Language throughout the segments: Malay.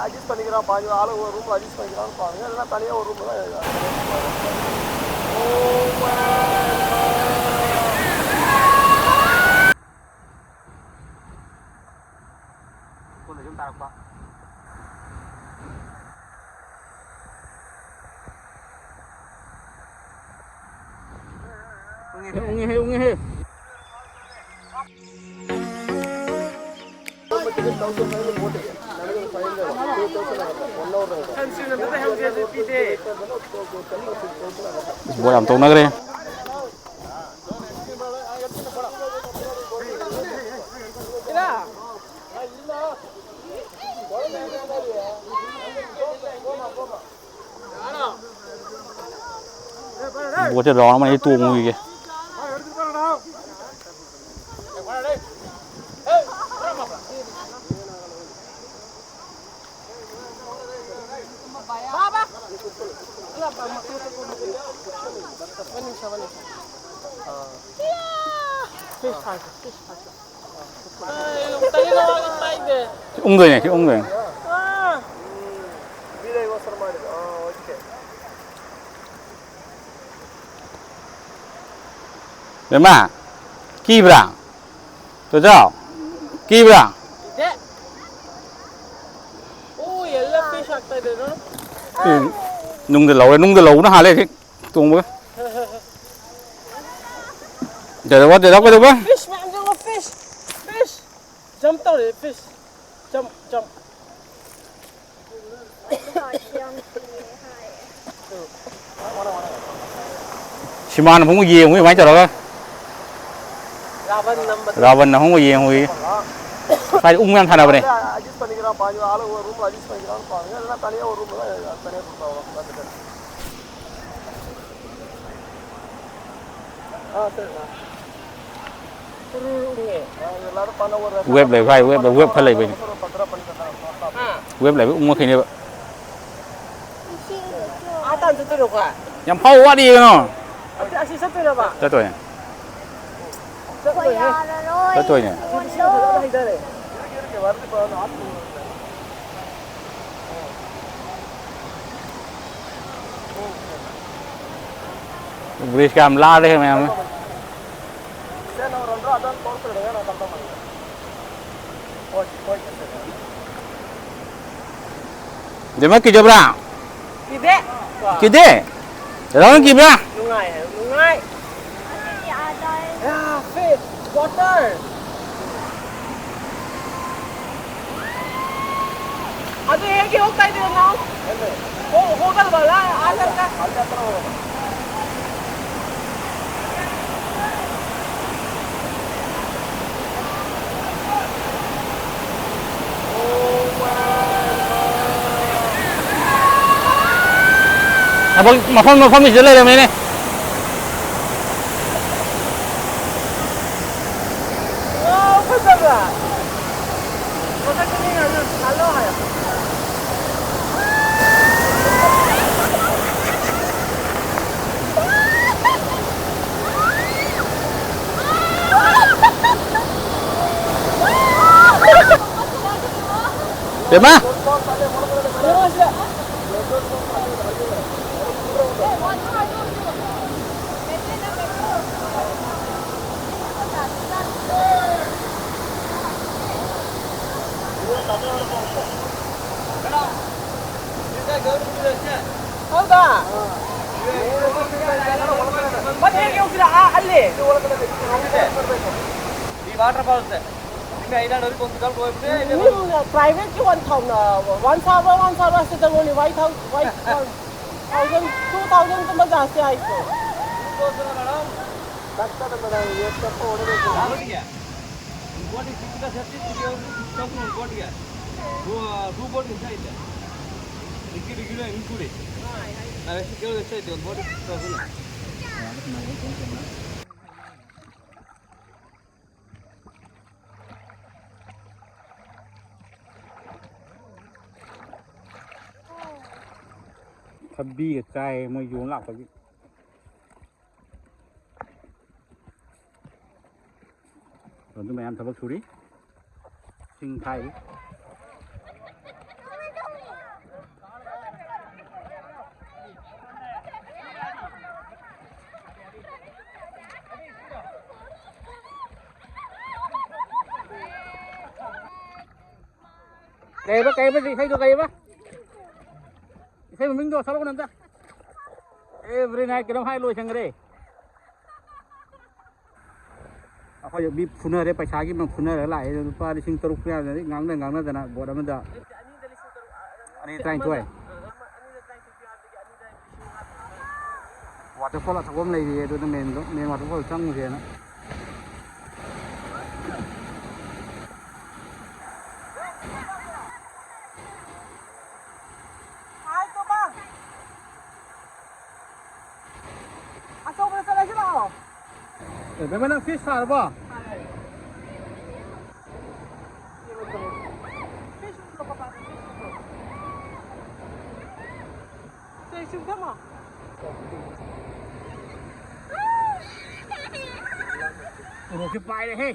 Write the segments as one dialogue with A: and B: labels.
A: அட்ஜஸ்ட் பண்ணிக்கிறான் பாஞ்சு ஆளு ஒரு ரூம் அட்ஜஸ்ட் பண்ணிக்கிறான்னு பாருங்க இல்லைன்னா தனியாக ஒரு ரூம் தான் கொஞ்சம் ஜூம் தரப்பா ungi buat làm tông nước đi buat cái đó mà đi tuồng gì kìa ung người này cái ung người đấy mà kì bra tôi chào kì bra nung từ lâu nó hà lên cái tuồng bữa chờ đó
B: fish man jungle fish jump tao để fish jump
C: Shimano không có gì không biết máy cho đó Ravan nó không có gì không biết phải ung ăn thay nào vậy
A: adjust பண்ணிக்கிறான் பாஞ்சு ஆளு ஒரு room adjust பண்ணிக்கிறான்னு பாருங்க இல்லைன்னா தனியாக ஒரு ரூம் தான் தனியாக கொடுப்பாங்க
C: web lại vai web phải lại bình web lại ung khi này nhắm phâu quá đi nó tới tuổi nhỉ beri cam la deh memang dia mah kerja berapa? Kide. Dalam kerja berapa?
B: Lungai. Yeah, fish, water. Ada yang kita hokai dia now. Hokai bala, ada kan?
C: Abang mafam ni jelai dah ni.
B: Oh, betul tak? Masa kini ada kalau ada.
C: Dema?
B: ಹೌದಾ ಮತ್ತೆ ಹೇಗೆ ಹೋಗ್ತೀರಾ ಅಲ್ಲಿ ಈ water falls ನಿಮಗೆ ಐಲ್ಯಾಂಡ್ ಒಂದು ಕಲ್ ಹೋಗ್ಬಿಟ್ಟು ಪ್ರೈವೇಟ್ ಒಂದು ಸಾವಿರ ಅಷ್ಟೇ ವೈಟ್ ಹೌಸ್ 2000 ತುಂಬ ಜಾಸ್ತಿ ಆಯಿತು
C: Thabbi cái chai mới dùng lạc phải rồi tụi mày ăn thabak suri sinh thay Kaya ba di kayo kaya ba? Isa ming do salo nanta. Every night kena hai lo changre. Ako yung beef funa re paisa gi mang funa re lai pa li sing teruk ya ngang na dana boda manda. Ani trying to ai. Waterfall at home lady do the main waterfall chang je na. Dah mana fish sar ba? Fish sudah mah. Oh, kepai deh, hey.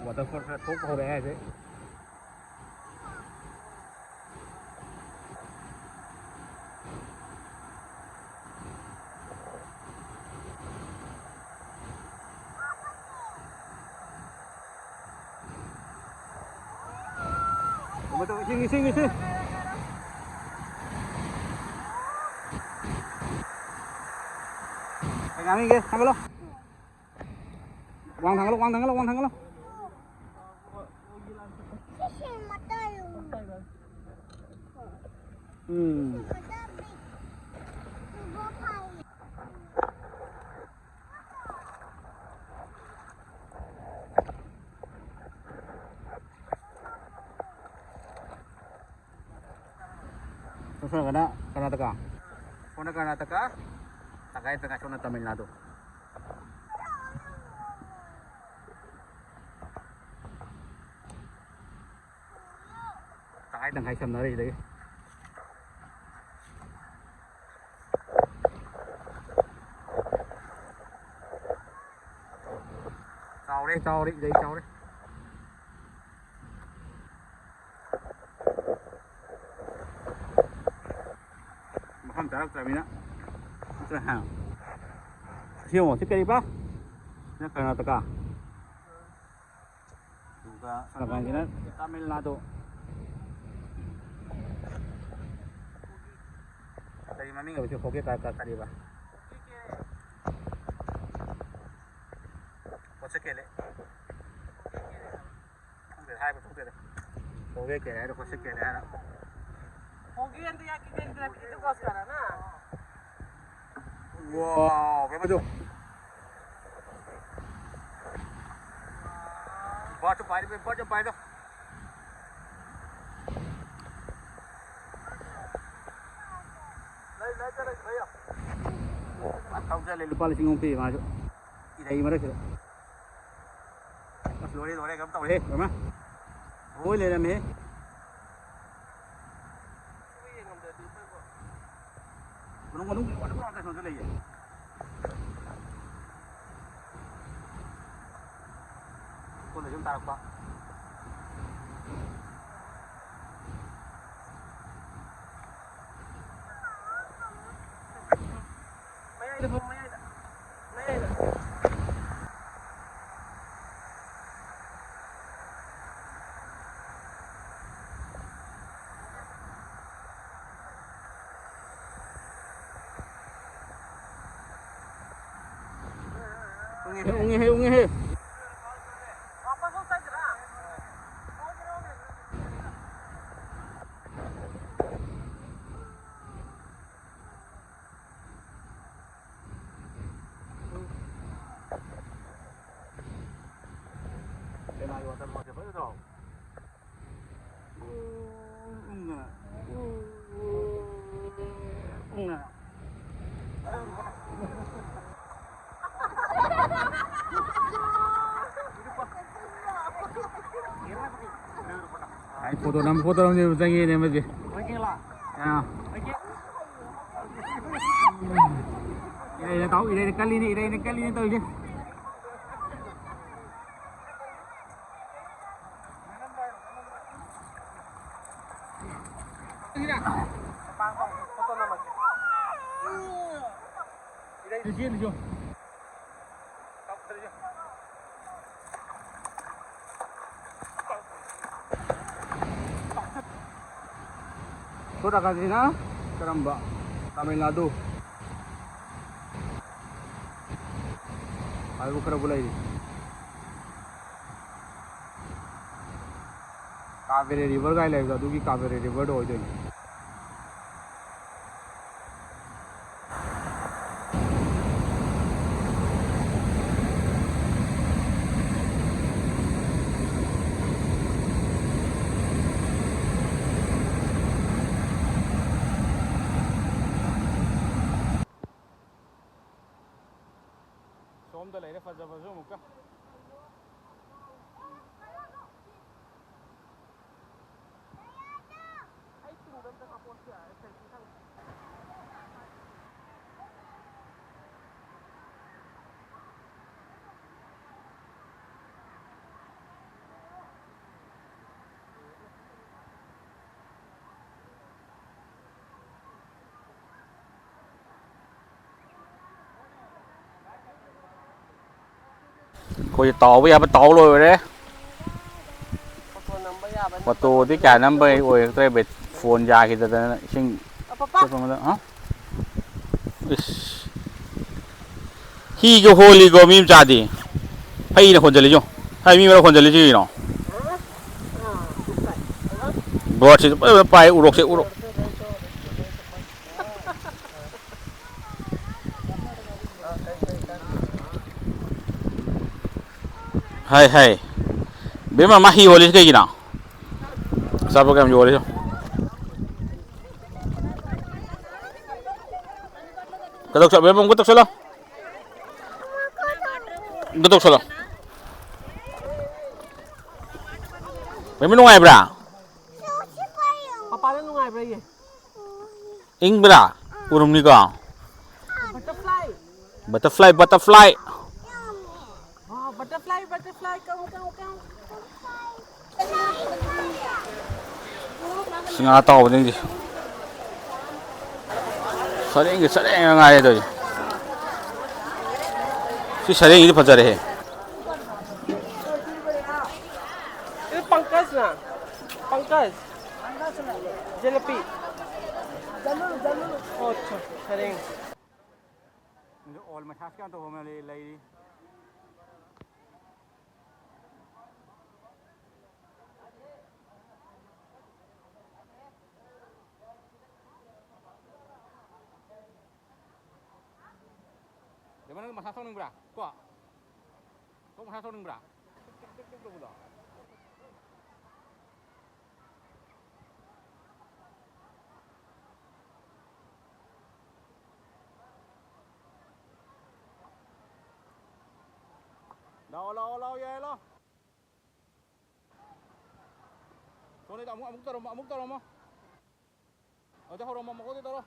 C: Waterfall kat thok ho raha hai. Betul, sini. Pegang ini, sambil lo. Wang thang lo. Sana Karnataka, Takai tengah sana Tamil Nadu. Takai tengah Assam nari lagi. Chào đấy, đấy cháu đấy. Không trả được tại vì nó rất là hàng siêu một chiếc cây bác nó cần là tất cả chúng ta là cái này Tamil Nadu dari mana nggak bisa fokus kata dia bah fokus kele nggak hai betul kele fokus kele ada fokus kele ada
B: होगी तो या कि दिन itu kos karena
C: wow berapa tuh baca pai tuh lai cari भैया atau saya lupa lising ngompi masuk idai mana sih mas lori kamu tahu deh mana oh le me Gunung ada sana lagi. Kau nak jumpa apa? Maya itu. Ungi.
B: apa susah jerah
C: Kena water macam apa tu? Ay, foto nam dia bertangi ni macam.
B: Okey lah.
C: Ya.
B: Okey.
C: Ini tahu, ini kali ni tahu je.
B: Pangkong, foto nama.
C: Ini jom.
B: Kau terus.
C: Uttarakhand karamba Tamil Nadu ayo kara bulai Kaveri river gai lega dugi Kaveri river do hoy Somda leire fazavazo muka Cô tàu bây giờ bắt tàu rồi đấy. Bắt tàu thì cả năm bây ôi tôi bị phun dài thì tôi xin cái phần đó hả? Hi cái holy go mìm cha đi. Hay là con chơi chứ? Hay mìm là con chơi chứ nó? Bớt chứ, bay urok chứ urok. Hay hay, bên mà hi holy cái gì nào? Sao program holy chứ? Ketok solo, bebong ketok solo. Ketok solo. Bebong nungai bra.
B: Papa na nungai bra ye.
C: Ing bra, urum ni ka.
B: Butterfly.
C: Butterfly, butterfly.
B: Oh, butterfly, butterfly, come.
C: Singa tao bên đi. Sering ngai tu. Si sering ini fajar है.
B: Ini Pankaj na. Pankaj. Jalebi. Jalur. Oh, अच्छा, sering.
C: Ini all massage kan tu home lagi. Mana masak song bra? Kok? Kok masak song bra? Lau ye lo. Soni amuk taro mo. Aja horo mo ko taro.